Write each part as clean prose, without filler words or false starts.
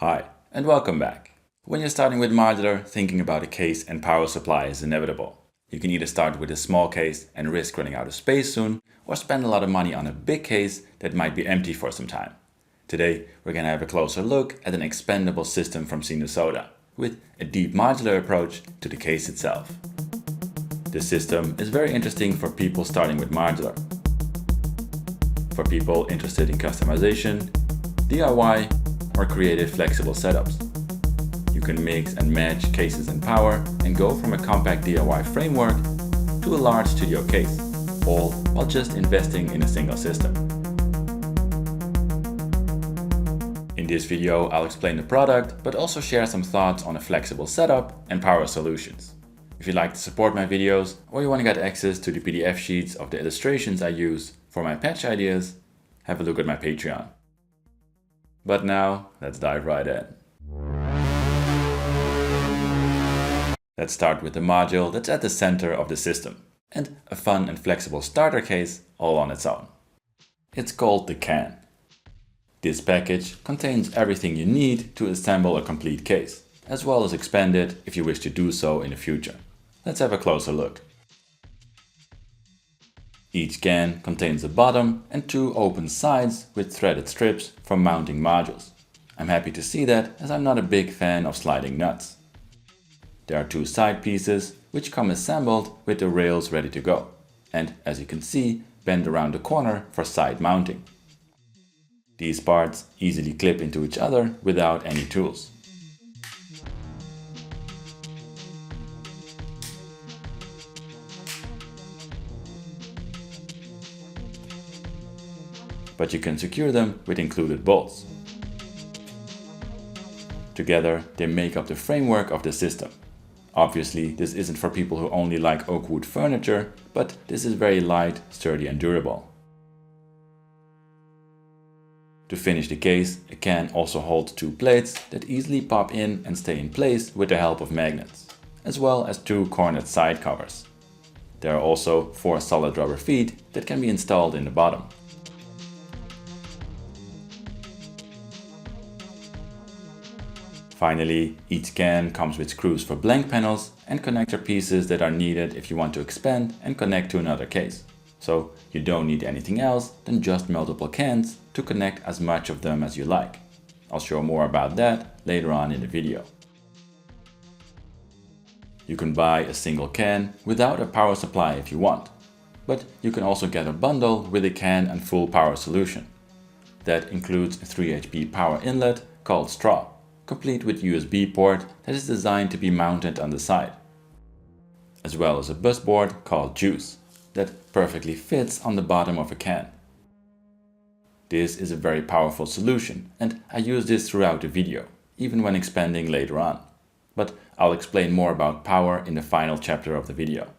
Hi, and welcome back. When you're starting with modular, thinking about a case and power supply is inevitable. You can either start with a small case and risk running out of space soon, or spend a lot of money on a big case that might be empty for some time. Today, we're going to have a closer look at an expandable system from Sinusoda, with a deep modular approach to the case itself. This system is very interesting for people starting with modular. For people interested in customization, DIY, or creative flexible setups. You can mix and match cases and power and go from a compact DIY framework to a large studio case, all while just investing in a single system. In this video, I'll explain the product, but also share some thoughts on a flexible setup and power solutions. If you'd like to support my videos, or you want to get access to the PDF sheets of the illustrations I use for my patch ideas, have a look at my Patreon. But now, let's dive right in. Let's start with the module that's at the center of the system, and a fun and flexible starter case all on its own. It's called the can. This package contains everything you need to assemble a complete case, as well as expand it if you wish to do so in the future. Let's have a closer look. Each can contains a bottom and two open sides with threaded strips for mounting modules. I'm happy to see that, as I'm not a big fan of sliding nuts. There are two side pieces which come assembled with the rails ready to go, and as you can see, bend around the corner for side mounting. These parts easily clip into each other without any tools. But you can secure them with included bolts. Together, they make up the framework of the system. Obviously, this isn't for people who only like oak wood furniture, but this is very light, sturdy and durable. To finish the case, a can also holds two plates that easily pop in and stay in place with the help of magnets, as well as two cornered side covers. There are also 4 solid rubber feet that can be installed in the bottom. Finally, each can comes with screws for blank panels and connector pieces that are needed if you want to expand and connect to another case. So you don't need anything else than just multiple cans to connect as much of them as you like. I'll show more about that later on in the video. You can buy a single can without a power supply if you want, but you can also get a bundle with a can and full power solution. That includes a 3 HP power inlet called straw, complete with USB port that is designed to be mounted on the side, as well as a bus board called juice that perfectly fits on the bottom of a can. This is a very powerful solution, and I use this throughout the video, even when expanding later on. But I'll explain more about power in the final chapter of the video.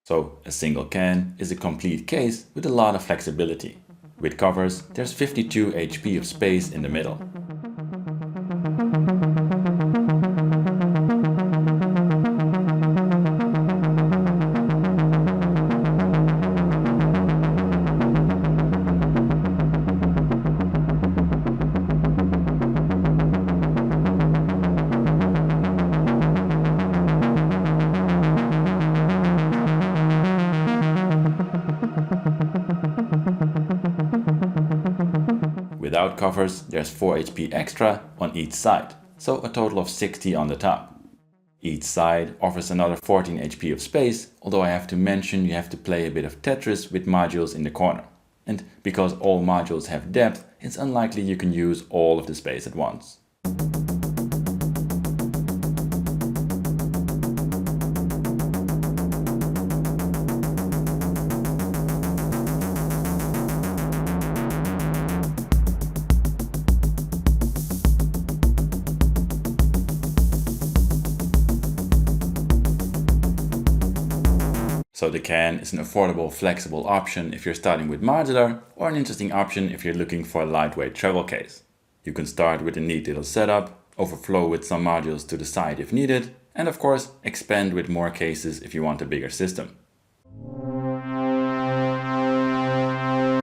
So a single can is a complete case with a lot of flexibility. With covers, there's 52 HP of space in the middle. Without covers, there's 4 HP extra on each side, so a total of 60 on the top. Each side offers another 14 HP of space, although I have to mention you have to play a bit of Tetris with modules in the corner. And because all modules have depth, it's unlikely you can use all of the space at once. So the can is an affordable, flexible option if you're starting with modular, or an interesting option if you're looking for a lightweight travel case. You can start with a neat little setup, overflow with some modules to the side if needed, and of course expand with more cases if you want a bigger system.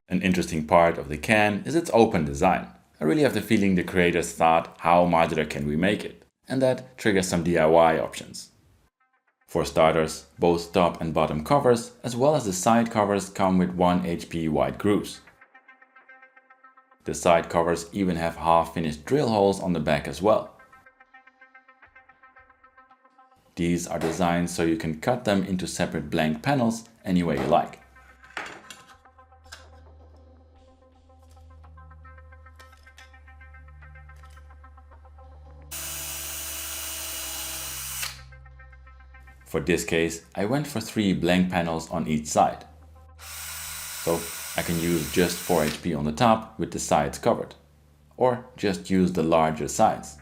An interesting part of the can is its open design. I really have the feeling the creators thought, how modular can we make it? And that triggers some DIY options. For starters, both top and bottom covers, as well as the side covers, come with 1 HP wide grooves. The side covers even have half-finished drill holes on the back as well. These are designed so you can cut them into separate blank panels any way you like. For this case, I went for 3 blank panels on each side. So I can use just 4 HP on the top with the sides covered. Or just use the larger sides.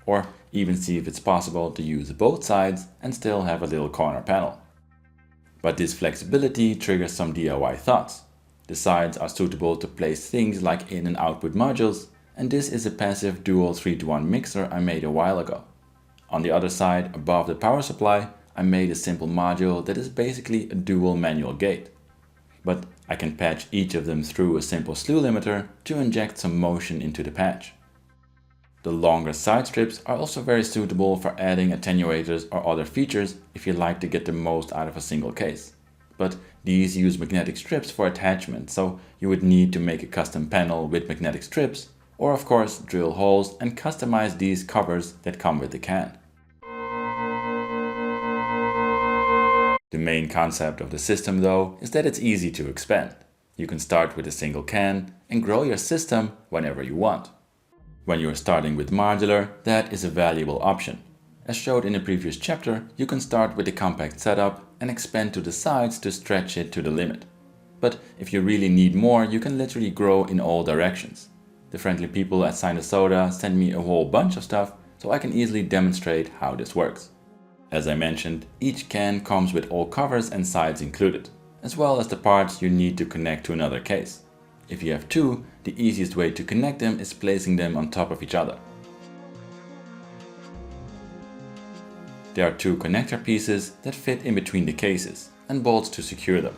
Or even see if it's possible to use both sides and still have a little corner panel. But this flexibility triggers some DIY thoughts. The sides are suitable to place things like in and output modules, and this is a passive dual 3-to-1 mixer I made a while ago. On the other side, above the power supply, I made a simple module that is basically a dual manual gate. But I can patch each of them through a simple slew limiter to inject some motion into the patch. The longer side strips are also very suitable for adding attenuators or other features if you like to get the most out of a single case. But these use magnetic strips for attachment, so you would need to make a custom panel with magnetic strips, or of course drill holes and customize these covers that come with the can. The main concept of the system though is that it's easy to expand. You can start with a single can and grow your system whenever you want. When you're starting with modular, that is a valuable option. As showed in the previous chapter, you can start with a compact setup and expand to the sides to stretch it to the limit. But if you really need more, you can literally grow in all directions. The friendly people at Sinusoda sent me a whole bunch of stuff, so I can easily demonstrate how this works. As I mentioned, each can comes with all covers and sides included, as well as the parts you need to connect to another case. If you have 2, the easiest way to connect them is placing them on top of each other. There are 2 connector pieces that fit in between the cases and bolts to secure them.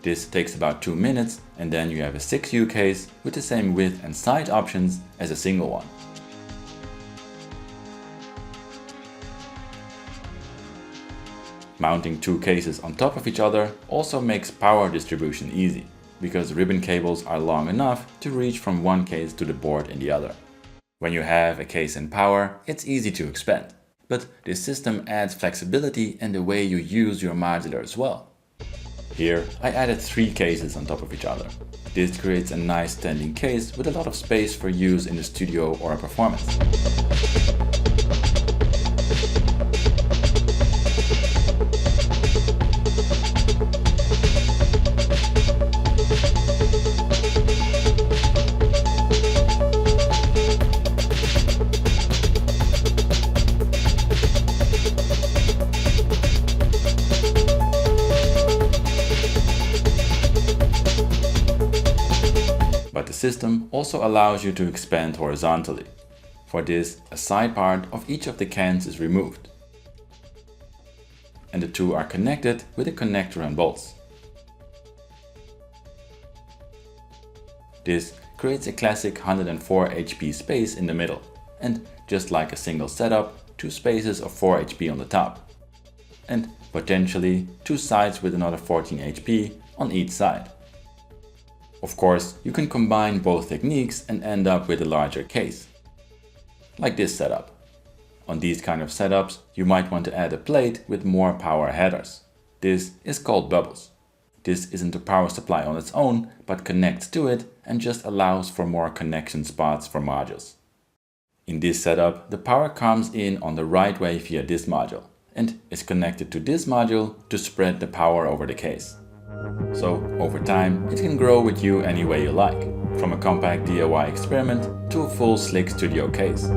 This takes about 2 minutes, and then you have a 6U case with the same width and side options as a single one. Mounting 2 cases on top of each other also makes power distribution easy, because ribbon cables are long enough to reach from one case to the board in the other. When you have a case in power, it's easy to expand, but this system adds flexibility in the way you use your modular as well. Here I added 3 cases on top of each other. This creates a nice standing case with a lot of space for use in the studio or a performance. But the system also allows you to expand horizontally. For this, a side part of each of the cans is removed, and the 2 are connected with a connector and bolts. This creates a classic 104 HP space in the middle, and just like a single setup, 2 spaces of 4 HP on the top, and potentially 2 sides with another 14 HP on each side. Of course, you can combine both techniques and end up with a larger case, like this setup. On these kind of setups, you might want to add a plate with more power headers. This is called bubbles. This isn't a power supply on its own, but connects to it and just allows for more connection spots for modules. In this setup, the power comes in on the right way via this module, and is connected to this module to spread the power over the case. So over time, it can grow with you any way you like, from a compact DIY experiment to a full slick studio case.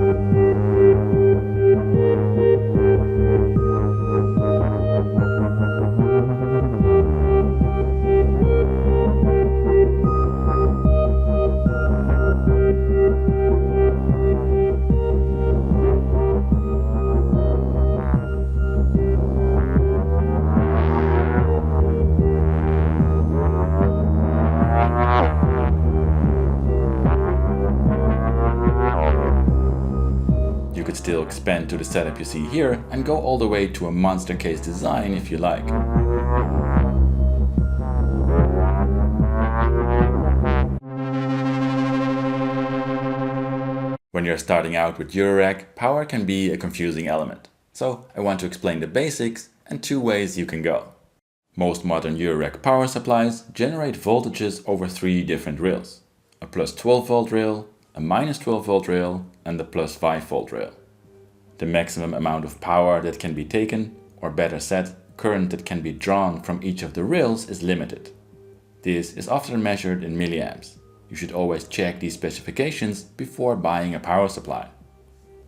could still expand to the setup you see here and go all the way to a monster case design if you like. When you're starting out with Eurorack, power can be a confusing element. So I want to explain the basics and 2 ways you can go. Most modern Eurorack power supplies generate voltages over 3 different rails. A plus 12 volt rail, a minus 12 volt rail and the plus 5 volt rail. The maximum amount of power that can be taken, or better said, current that can be drawn from each of the rails is limited. This is often measured in milliamps. You should always check these specifications before buying a power supply.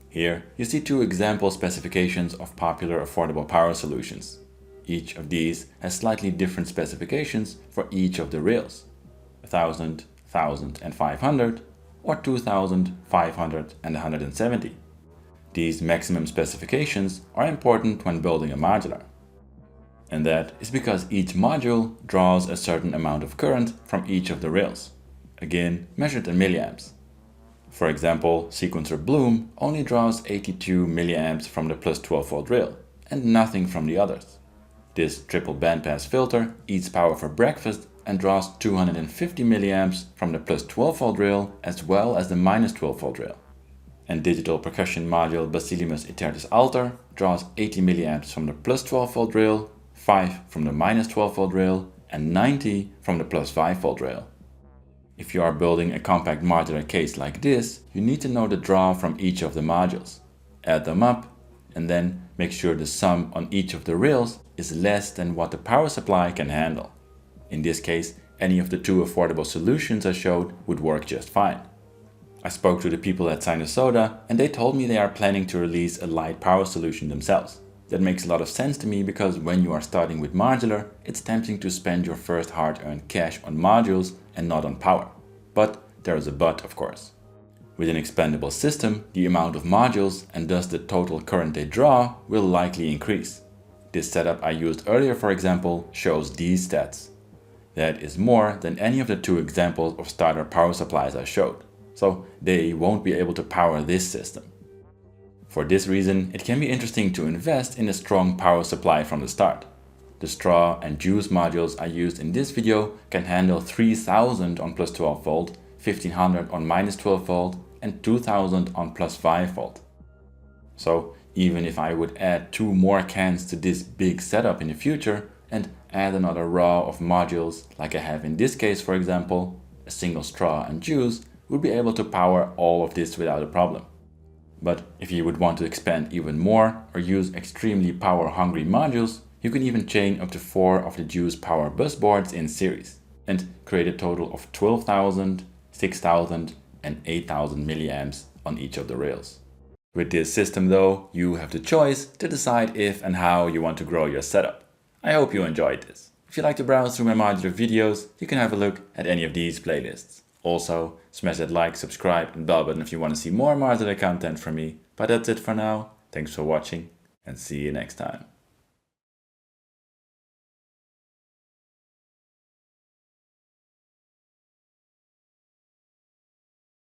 Here you see 2 example specifications of popular affordable power solutions. Each of these has slightly different specifications for each of the rails. 1000, 1000 and 500 or 2000, 500 and 170. These maximum specifications are important when building a modular. And that is because each module draws a certain amount of current from each of the rails. Again, measured in milliamps. For example, sequencer Bloom only draws 82 milliamps from the plus 12 volt rail and nothing from the others. This triple bandpass filter eats power for breakfast and draws 250 milliamps from the plus 12 volt rail as well as the minus 12 volt rail. And digital percussion module Basilimus Itertis Alter draws 80 milliamps from the plus 12 volt rail, 5 from the minus 12 volt rail and 90 from the plus 5 volt rail. If you are building a compact modular case like this, you need to know the draw from each of the modules. Add them up and then make sure the sum on each of the rails is less than what the power supply can handle. In this case, any of the 2 affordable solutions I showed would work just fine. I spoke to the people at Sinusoda and they told me they are planning to release a light power solution themselves. That makes a lot of sense to me because when you are starting with modular, it's tempting to spend your first hard-earned cash on modules and not on power. But there is a but, of course. With an expandable system, the amount of modules and thus the total current they draw will likely increase. This setup I used earlier, for example, shows these stats. That is more than any of the 2 examples of starter power supplies I showed. So they won't be able to power this system. For this reason, it can be interesting to invest in a strong power supply from the start. The straw and juice modules I used in this video can handle 3000 on plus 12 volt, 1500 on minus 12 volt and 2000 on plus 5 volt. So even if I would add 2 more cans to this big setup in the future and add another row of modules like I have in this case, for example, a single straw and juice would be able to power all of this without a problem. But if you would want to expand even more or use extremely power-hungry modules, you can even chain up to 4 of the juice power bus boards in series and create a total of 12,000, 6,000 and 8,000 milliamps on each of the rails. With this system though, you have the choice to decide if and how you want to grow your setup. I hope you enjoyed this. If you like to browse through my modular videos, you can have a look at any of these playlists. Also, smash that like, subscribe and bell button if you want to see more modular content from me. But that's it for now. Thanks for watching and see you next time.